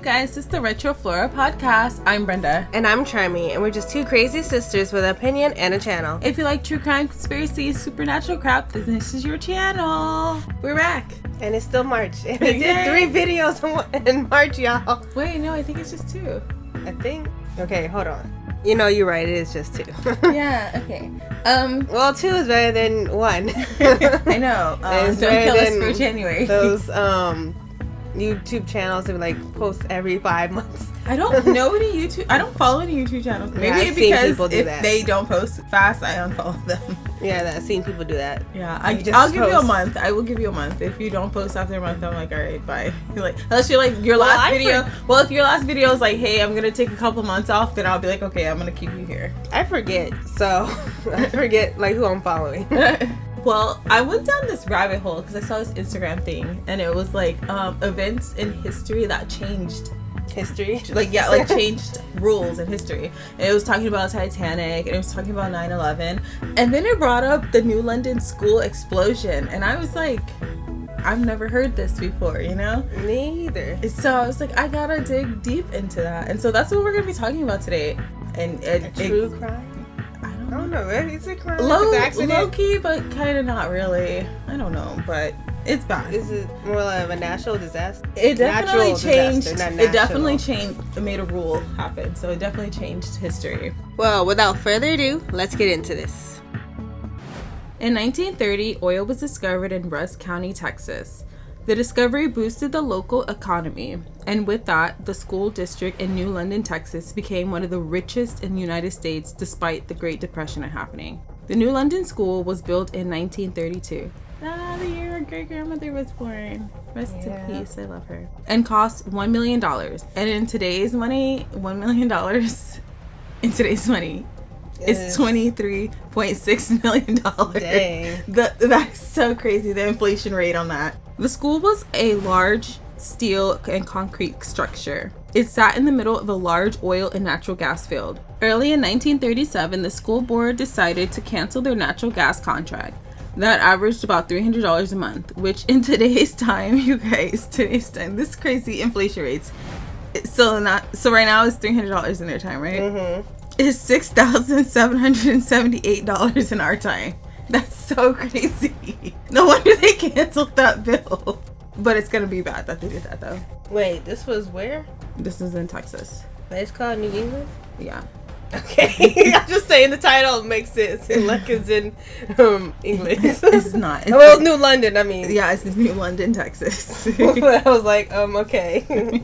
guys, it's the RetrofloraPodcast. I'm Brenda. And I'm Charmy, and we're just two crazy sisters with an opinion and a channel. If you like true crime, conspiracy, supernatural crap, then this is your channel. We're back. And it's still March. And we did 3 videos in March, y'all. Wait, no, I think it's just 2. I think. Okay, hold on. You know, you're right. It is just 2. Yeah, okay. Well, 2 is better than 1. I know. Don't kill us for January. Those YouTube channels that like post every 5 months. I don't know any I don't follow any YouTube channels. Maybe because if they don't post fast, I unfollow them. Yeah, I've seen people do that. Yeah, I'll give you a month. I will give you a month. If you don't post after a month, I'm like, all right, bye. Like, unless you're like your last video. Well, if your last video is like, hey, I'm gonna take a couple months off, then I'll be like, okay, I'm gonna keep you here. I forget, so I forget like who I'm following. Well, I went down this rabbit hole because I saw this Instagram thing, and it was like events in history that changed history. Like changed rules in history. And it was talking about Titanic, and it was talking about 9/11, and then it brought up the New London school explosion, and I was like, I've never heard this before, you know? Me either. So I was like, I gotta dig deep into that, and so that's what we're gonna be talking about today. And true crime. I don't know. Is it crime? Low key, but kind of not really. I don't know, but it's bad. Is it more of a natural disaster? It definitely changed. It definitely changed. It made a rule happen, so it definitely changed history. Well, without further ado, let's get into this. In 1930, oil was discovered in Russ County, Texas. The discovery boosted the local economy, and with that, the school district in New London, Texas became one of the richest in the United States despite the Great Depression happening. The New London School was built in 1932. The year our great-grandmother was born. Rest in peace, I love her. And cost $1 million. And in today's money, $1 million in today's money is $23.6 million. Dang. That's so crazy, the inflation rate on that. The school was a large steel and concrete structure. It sat in the middle of a large oil and natural gas field. Early in 1937, the school board decided to cancel their natural gas contract. That averaged about $300 a month, which in today's time, you guys, this crazy inflation rates. So right now it's $300 in their time, right? Mm-hmm. It's $6,778 in our time. That's so crazy. No wonder they canceled that bill. But it's gonna be bad that they did that though. Wait, this was where? This is in Texas. It's called New England? Yeah. Okay. I'm just saying the title makes sense. Like it's in English. It's not. Well, New London, I mean. Yeah, it's in New London, Texas. I was like, okay.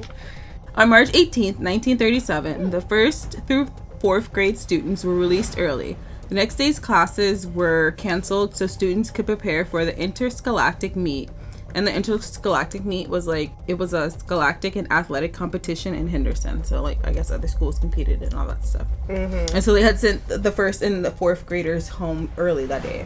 On March 18th, 1937, the 1st through 4th grade students were released early. The next day's classes were canceled so students could prepare for the interscholastic meet. And the interscholastic meet was a scholastic and athletic competition in Henderson. So I guess other schools competed and all that stuff. Mm-hmm. And so they had sent the 1st and the 4th graders home early that day.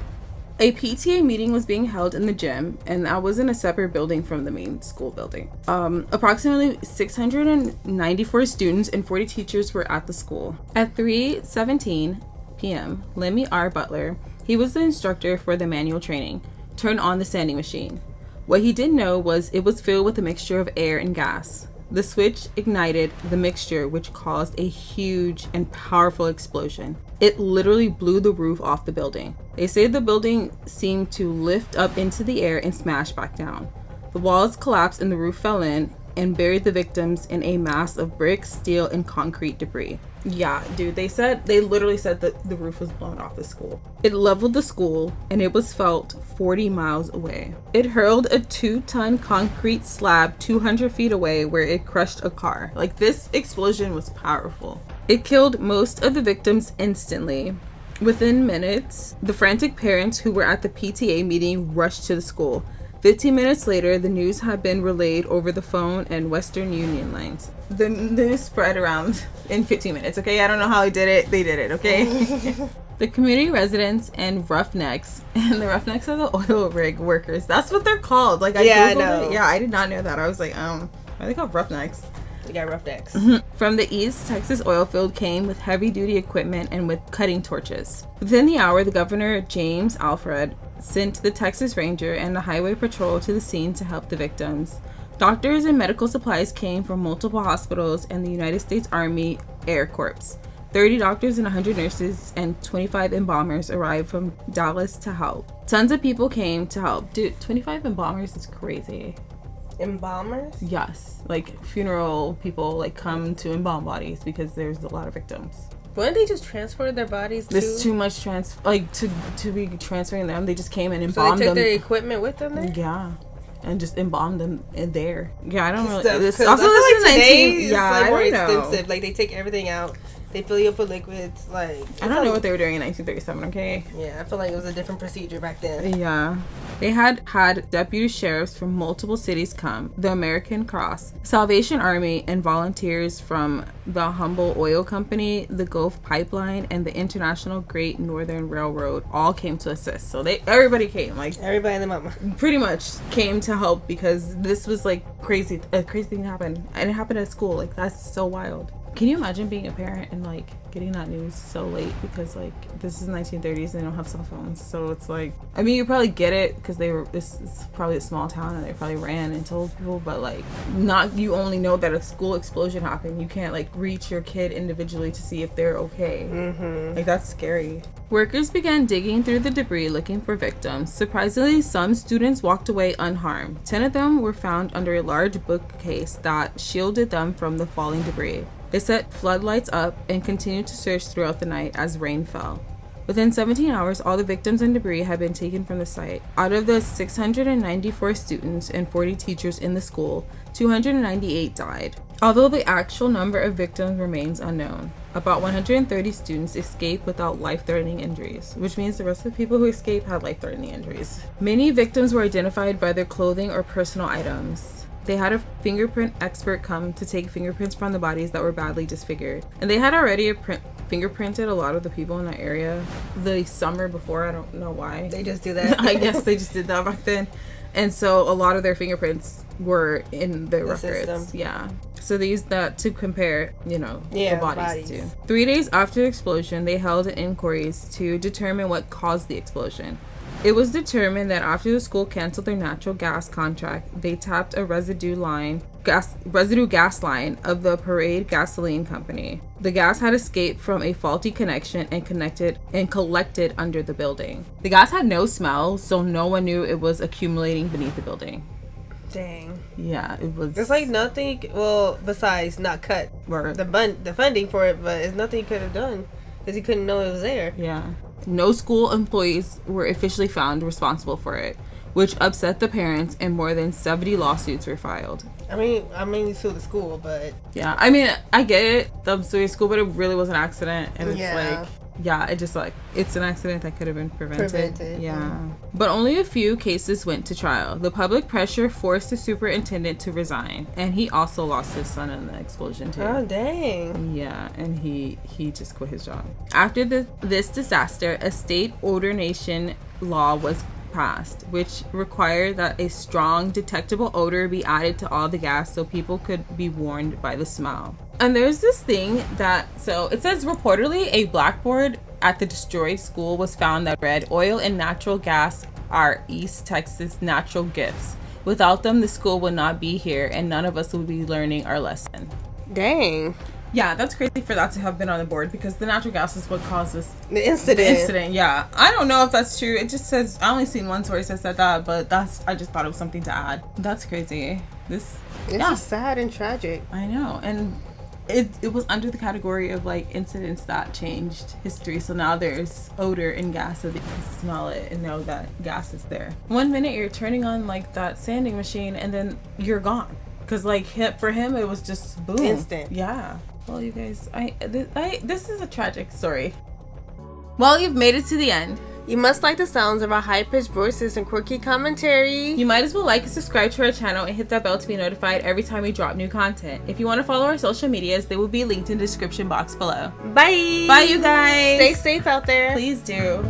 A PTA meeting was being held in the gym, and that was in a separate building from the main school building. Approximately 694 students and 40 teachers were at the school. At 3:17 p.m., Lemmy R. Butler, he was the instructor for the manual training, turned on the sanding machine. What he didn't know was it was filled with a mixture of air and gas. The switch ignited the mixture, which caused a huge and powerful explosion. It literally blew the roof off the building. They say the building seemed to lift up into the air and smash back down. The walls collapsed and the roof fell in and buried the victims in a mass of bricks, steel, and concrete debris. Yeah, dude, they literally said that the roof was blown off the school. It leveled the school, and it was felt 40 miles away. It hurled a 2-ton concrete slab 200 feet away where it crushed a car. This explosion was powerful. It killed most of the victims instantly. Within minutes, the frantic parents who were at the PTA meeting rushed to the school. 15 minutes later, the news had been relayed over the phone and Western Union lines. The news spread around in 15 minutes, okay? I don't know how they did it. They did it, okay? The community residents and roughnecks, and the roughnecks are the oil rig workers. That's what they're called. I know. Yeah, I did not know that. I was like, are they called roughnecks? Yeah, roughnecks. From the East Texas oil field came with heavy-duty equipment and with cutting torches. Within the hour, the governor, James Alfred, sent the Texas Ranger and the Highway Patrol to the scene to help the victims. Doctors and medical supplies came from multiple hospitals and the United States Army Air Corps. 30 doctors and 100 nurses and 25 embalmers arrived from Dallas to help. Tons of people came to help. Dude, 25 embalmers is crazy. Embalmers? Yes. Like, funeral people, like, come to embalm bodies because there's a lot of victims. Wouldn't they just transfer their bodies There's too much to be transferring them. They just came and embalmed them. So they took their equipment with them there? Yeah. And just embalmed them in there. Yeah, I don't really... This also, this is today 19... Yeah, I more don't know. expensive. Like, they take everything out. They fill you up with liquids. Like, I don't know what they were doing in 1937, okay? Yeah, I feel like it was a different procedure back then. Yeah. They had deputy sheriffs from multiple cities come, the American Cross, Salvation Army, and volunteers from the Humble Oil Company, the Gulf Pipeline, and the International Great Northern Railroad all came to assist. So everybody came. Like, everybody and their mama. Pretty much came to help because this was like crazy. A crazy thing happened. And it happened at school. Like, that's so wild. Can you imagine being a parent and like getting that news so late because like this is 1930s and they don't have cell phones, so it's like, I mean, you probably get it because this is probably a small town and they probably ran and told people, but like not, you only know that a school explosion happened. You can't like reach your kid individually to see if they're okay. Like, that's scary. Workers began digging through the debris looking for victims. Surprisingly, some students walked away unharmed. 10 of them were found under a large bookcase that shielded them from the falling debris. They set floodlights up and continued to search throughout the night as rain fell. Within 17 hours, all the victims and debris had been taken from the site. Out of the 694 students and 40 teachers in the school, 298 died. Although the actual number of victims remains unknown, about 130 students escaped without life-threatening injuries, which means the rest of the people who escaped had life-threatening injuries. Many victims were identified by their clothing or personal items. They had a fingerprint expert come to take fingerprints from the bodies that were badly disfigured. And they had already fingerprinted a lot of the people in that area the summer before. I don't know why. They just do that. I guess they just did that back then. And so a lot of their fingerprints were in the records. System. Yeah. So they used that to compare, the bodies to. 3 days after the explosion, they held inquiries to determine what caused the explosion. It was determined that after the school canceled their natural gas contract, they tapped a residue gas line of the Parade Gasoline Company. The gas had escaped from a faulty connection and collected under the building. The gas had no smell, so no one knew it was accumulating beneath the building. Dang. Yeah, it was. There's like nothing. Well, besides not cut the funding for it, but it's nothing he could have done because he couldn't know it was there. Yeah. No school employees were officially found responsible for it, which upset the parents, and more than 70 lawsuits were filed. I mean, you sued the school, but... Yeah, I mean, I get it, the suing school, but it really was an accident, and it's like... Yeah, it's an accident that could have been prevented. Yeah. But only a few cases went to trial. The public pressure forced the superintendent to resign, and he also lost his son in the explosion too. Oh, dang. Yeah, and he just quit his job. After this disaster, a state ordination law was passed, which required that a strong detectable odor be added to all the gas so people could be warned by the smell. And there's this thing so it says reportedly a blackboard at the destroyed school was found that read, "Oil and natural gas are East Texas natural gifts. Without them, the school would not be here and none of us would be learning our lesson." Dang. Yeah, that's crazy for that to have been on the board because the natural gas is what causes the incident. Yeah. I don't know if that's true. It just says, I only seen one source that said that, but I just thought it was something to add. That's crazy. This is sad and tragic. I know. And it was under the category of like incidents that changed history. So now there's odor and gas so that you can smell it and know that gas is there. 1 minute you're turning on like that sanding machine and then you're gone. Because like for him it was just boom. Instant. Yeah. Well, you guys, this is a tragic story. Well, you've made it to the end. You must like the sounds of our high-pitched voices and quirky commentary. You might as well like and subscribe to our channel and hit that bell to be notified every time we drop new content. If you want to follow our social medias, they will be linked in the description box below. Bye! Bye, you guys! Stay safe out there. Please do.